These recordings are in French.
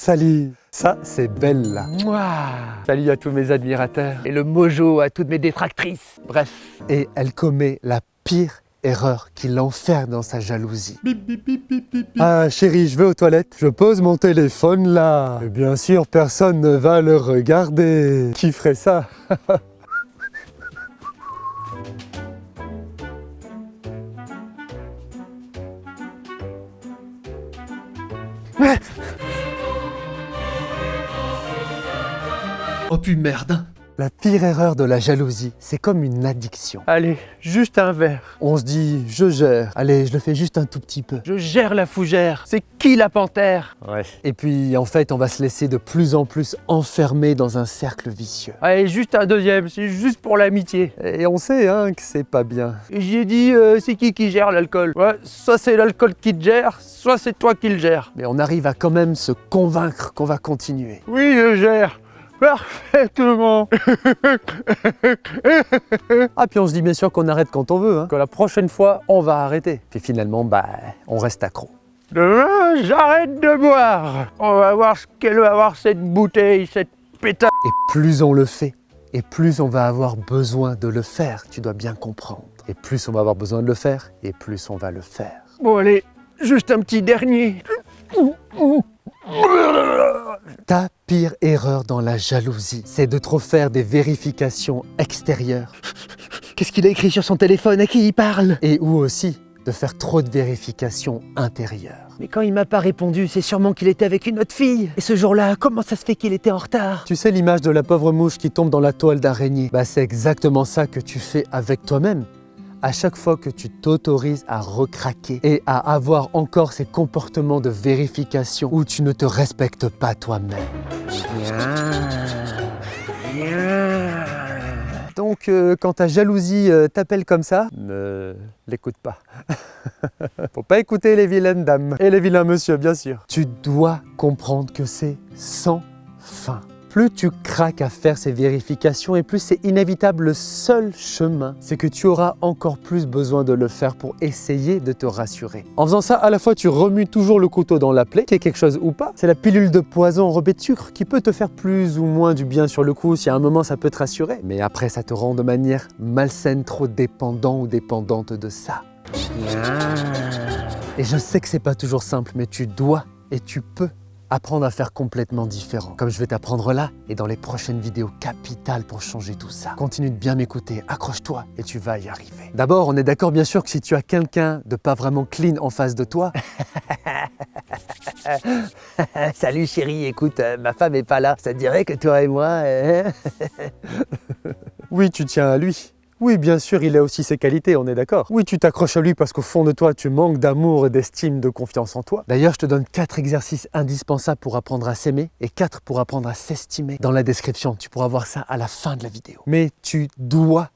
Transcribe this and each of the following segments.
Salut. Ça, c'est Bella. Mouah. Salut à tous mes admirateurs et le mojo à toutes mes détractrices. Bref. Et elle commet la pire erreur qui l'enferme dans sa jalousie. Bip, bip, bip, bip, bip, bip. Ah chérie, je vais aux toilettes. Je pose mon téléphone là. Et bien sûr, personne ne va le regarder. Qui ferait ça? Oh putain merde. La pire erreur de la jalousie, c'est comme une addiction. Allez, juste un verre. On se dit, je gère. Allez, je le fais juste un tout petit peu. Je gère la fougère. C'est qui la panthère? Ouais. Et puis, en fait, on va se laisser de plus en plus enfermer dans un cercle vicieux. Allez, juste un deuxième, c'est juste pour l'amitié. Et on sait, hein, que c'est pas bien. J'ai dit, c'est qui gère l'alcool? Ouais, soit c'est l'alcool qui te gère, soit c'est toi qui le gères. Mais on arrive à quand même se convaincre qu'on va continuer. Oui, je gère. Parfaitement. Ah, puis on se dit bien sûr qu'on arrête quand on veut, hein. Que la prochaine fois, on va arrêter. Puis finalement, on reste accro. Demain, j'arrête de boire. On va voir ce qu'elle va avoir cette bouteille, cette pétasse. Et plus on le fait, et plus on va avoir besoin de le faire, tu dois bien comprendre. Et plus on va avoir besoin de le faire, et plus on va le faire. Bon allez, juste un petit dernier. Ta pire erreur dans la jalousie, c'est de trop faire des vérifications extérieures. Qu'est-ce qu'il a écrit sur son téléphone? À qui il parle? Et ou aussi de faire trop de vérifications intérieures. Mais quand il m'a pas répondu, c'est sûrement qu'il était avec une autre fille. Et ce jour-là, comment ça se fait qu'il était en retard? Tu sais l'image de la pauvre mouche qui tombe dans la toile d'araignée? C'est exactement ça que tu fais avec toi-même. À chaque fois que tu t'autorises à recraquer et à avoir encore ces comportements de vérification où tu ne te respectes pas toi-même. Donc, quand ta jalousie t'appelle comme ça, ne l'écoute pas. Faut pas écouter les vilaines dames et les vilains monsieur, bien sûr. Tu dois comprendre que c'est sans fin. Plus tu craques à faire ces vérifications et plus c'est inévitable, le seul chemin, c'est que tu auras encore plus besoin de le faire pour essayer de te rassurer. En faisant ça, à la fois tu remues toujours le couteau dans la plaie, qu'il y ait quelque chose ou pas. C'est la pilule de poison enrobée de sucre qui peut te faire plus ou moins du bien sur le coup, si à un moment ça peut te rassurer. Mais après ça te rend de manière malsaine, trop dépendant ou dépendante de ça. Et je sais que c'est pas toujours simple, mais tu dois et tu peux apprendre à faire complètement différent, comme je vais t'apprendre là et dans les prochaines vidéos capitales pour changer tout ça. Continue de bien m'écouter, accroche-toi et tu vas y arriver. D'abord, on est d'accord bien sûr que si tu as quelqu'un de pas vraiment clean en face de toi... Salut chérie, écoute, ma femme est pas là. Ça te dirait que toi et moi... Oui, tu tiens à lui. Oui, bien sûr, il a aussi ses qualités, on est d'accord. Oui, tu t'accroches à lui parce qu'au fond de toi, tu manques d'amour et d'estime, de confiance en toi. D'ailleurs, je te donne 4 exercices indispensables pour apprendre à s'aimer et 4 pour apprendre à s'estimer. Dans la description, tu pourras voir ça à la fin de la vidéo. Mais tu dois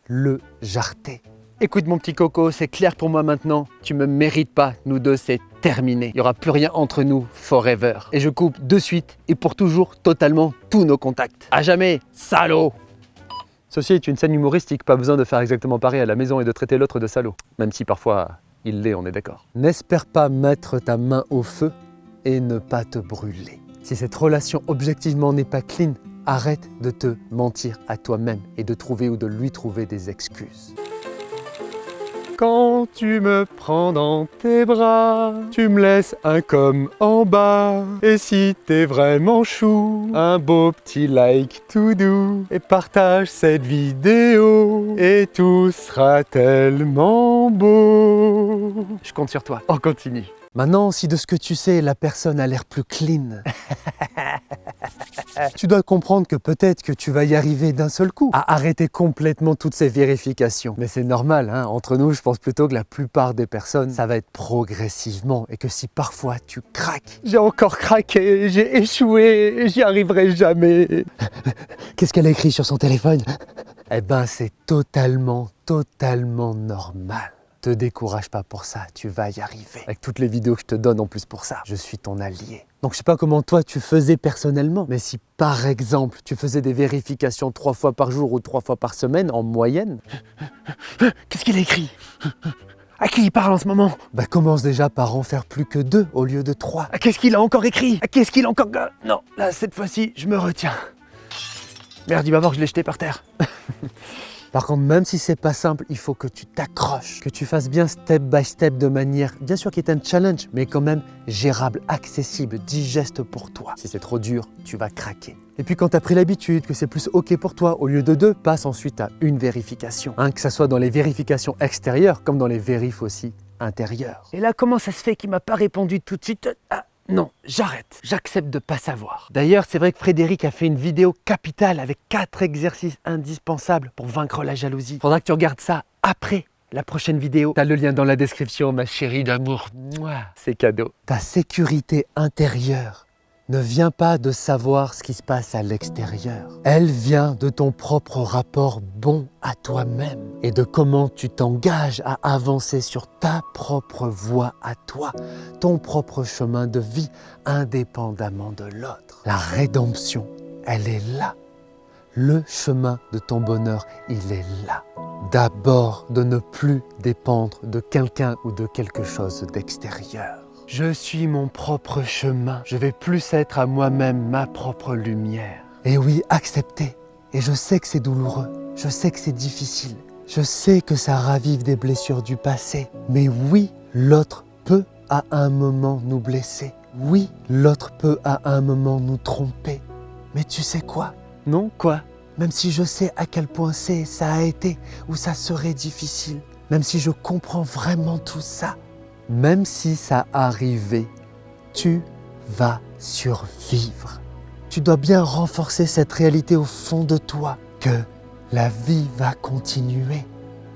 le jarter. Écoute mon petit coco, c'est clair pour moi maintenant. Tu me mérites pas, nous deux, c'est terminé. Il n'y aura plus rien entre nous, forever. Et je coupe de suite et pour toujours totalement tous nos contacts. À jamais, salaud! Ceci est une scène humoristique, pas besoin de faire exactement pareil à la maison et de traiter l'autre de salaud. Même si parfois, il l'est, on est d'accord. N'espère pas mettre ta main au feu et ne pas te brûler. Si cette relation objectivement n'est pas clean, arrête de te mentir à toi-même et de trouver ou de lui trouver des excuses. Quand tu me prends dans tes bras, tu me laisses un comme en bas. Et si t'es vraiment chou, un beau petit like tout doux. Et partage cette vidéo, et tout sera tellement beau. Je compte sur toi, on continue. Maintenant, si de ce que tu sais, la personne a l'air plus clean, tu dois comprendre que peut-être que tu vas y arriver d'un seul coup, à arrêter complètement toutes ces vérifications. Mais c'est normal, hein, entre nous, je pense plutôt que la plupart des personnes, ça va être progressivement et que si parfois tu craques, j'ai encore craqué, j'ai échoué, j'y arriverai jamais. Qu'est-ce qu'elle a écrit sur son téléphone? Eh ben, c'est totalement normal. Te décourage pas pour ça, tu vas y arriver. Avec toutes les vidéos que je te donne en plus pour ça, je suis ton allié. Donc je sais pas comment toi tu faisais personnellement, mais si par exemple tu faisais des vérifications 3 fois par jour ou 3 fois par semaine en moyenne... Qu'est-ce qu'il a écrit? À qui il parle en ce moment? Bah commence déjà par en faire plus que 2 au lieu de 3. Ah, qu'est-ce qu'il a encore écrit? Ah, qu'est-ce qu'il a encore... Non, là, cette fois-ci, je me retiens. Merde, il va voir que je l'ai jeté par terre. Par contre, même si c'est pas simple, il faut que tu t'accroches, que tu fasses bien step by step de manière, bien sûr qui est un challenge, mais quand même gérable, accessible, digeste pour toi. Si c'est trop dur, tu vas craquer. Et puis quand tu as pris l'habitude, que c'est plus OK pour toi, au lieu de 2, passe ensuite à une vérification. Que ça soit dans les vérifications extérieures, comme dans les vérifs aussi intérieures. Et là, comment ça se fait qu'il m'a pas répondu tout de suite? Ah, non, j'arrête. J'accepte de pas savoir. D'ailleurs, c'est vrai que Frédéric a fait une vidéo capitale avec 4 exercices indispensables pour vaincre la jalousie. Faudra que tu regardes ça après la prochaine vidéo. T'as le lien dans la description, ma chérie d'amour. Mouah, c'est cadeau. Ta sécurité intérieure ne vient pas de savoir ce qui se passe à l'extérieur. Elle vient de ton propre rapport bon à toi-même et de comment tu t'engages à avancer sur ta propre voie à toi, ton propre chemin de vie, indépendamment de l'autre. La rédemption, elle est là. Le chemin de ton bonheur, il est là. D'abord, de ne plus dépendre de quelqu'un ou de quelque chose d'extérieur. Je suis mon propre chemin. Je vais plus être à moi-même ma propre lumière. Et oui, accepter. Et je sais que c'est douloureux. Je sais que c'est difficile. Je sais que ça ravive des blessures du passé. Mais oui, l'autre peut à un moment nous blesser. Oui, l'autre peut à un moment nous tromper. Mais tu sais quoi? Non, quoi? Même si je sais à quel point ça a été ou ça serait difficile, même si je comprends vraiment tout ça, même si ça arrivait, tu vas survivre. Tu dois bien renforcer cette réalité au fond de toi, que la vie va continuer,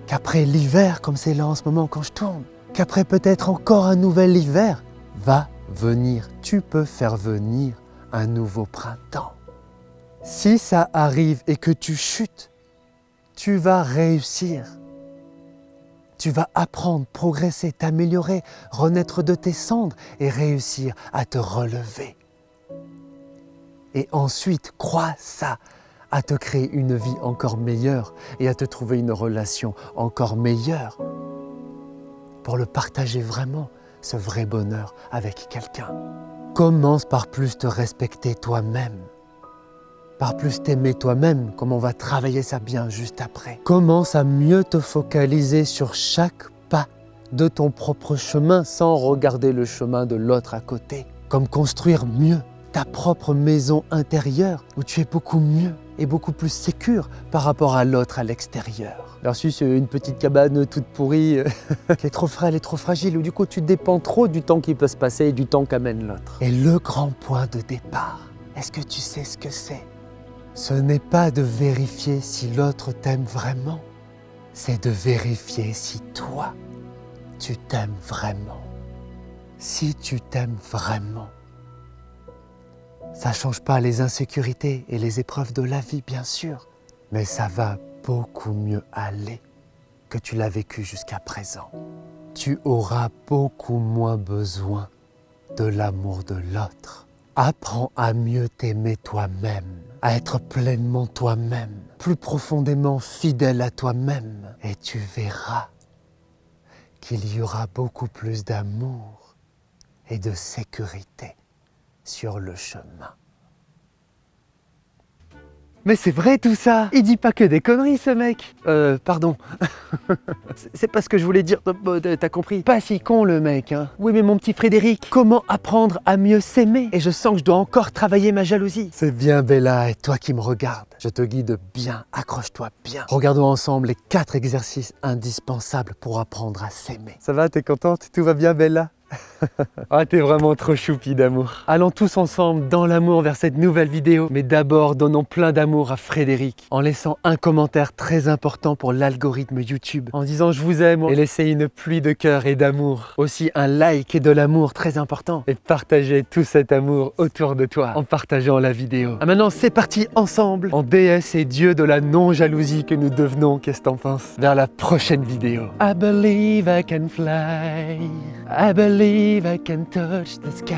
qu'après l'hiver, comme c'est là en ce moment quand je tourne, qu'après peut-être encore un nouvel hiver, va venir. Tu peux faire venir un nouveau printemps. Si ça arrive et que tu chutes, tu vas réussir. Tu vas apprendre, progresser, t'améliorer, renaître de tes cendres et réussir à te relever. Et ensuite, crois ça, à te créer une vie encore meilleure et à te trouver une relation encore meilleure pour le partager vraiment, ce vrai bonheur avec quelqu'un. Commence par plus te respecter toi-même. Par plus t'aimer toi-même, comme on va travailler ça bien juste après. Commence à mieux te focaliser sur chaque pas de ton propre chemin sans regarder le chemin de l'autre à côté. Comme construire mieux ta propre maison intérieure où tu es beaucoup mieux et beaucoup plus sécure par rapport à l'autre à l'extérieur. Versus une petite cabane toute pourrie qui est trop frêle et trop fragile où du coup tu dépends trop du temps qui peut se passer et du temps qu'amène l'autre. Et le grand point de départ, est-ce que tu sais ce que c'est ? Ce n'est pas de vérifier si l'autre t'aime vraiment, c'est de vérifier si toi, tu t'aimes vraiment. Si tu t'aimes vraiment. Ça ne change pas les insécurités et les épreuves de la vie, bien sûr, mais ça va beaucoup mieux aller que tu l'as vécu jusqu'à présent. Tu auras beaucoup moins besoin de l'amour de l'autre. Apprends à mieux t'aimer toi-même, à être pleinement toi-même, plus profondément fidèle à toi-même. Et tu verras qu'il y aura beaucoup plus d'amour et de sécurité sur le chemin. Mais c'est vrai tout ça! Il dit pas que des conneries ce mec! Pardon. C'est pas ce que je voulais dire, t'as compris? Pas si con le mec, hein. Oui mais mon petit Frédéric, comment apprendre à mieux s'aimer? Et je sens que je dois encore travailler ma jalousie. C'est bien Bella, et toi qui me regardes, je te guide bien, accroche-toi bien. Regardons ensemble les 4 exercices indispensables pour apprendre à s'aimer. Ça va, t'es contente? Tout va bien Bella? Ah, t'es vraiment trop choupi d'amour. Allons tous ensemble dans l'amour vers cette nouvelle vidéo. Mais d'abord, donnons plein d'amour à Frédéric en laissant un commentaire très important pour l'algorithme YouTube. En disant je vous aime et laissez une pluie de cœur et d'amour. Aussi un like et de l'amour très important. Et partagez tout cet amour autour de toi en partageant la vidéo. Ah, maintenant, c'est parti ensemble en déesse et dieu de la non-jalousie que nous devenons. Qu'est-ce que t'en penses? Vers la prochaine vidéo. I believe I can fly. I believe I can touch the sky.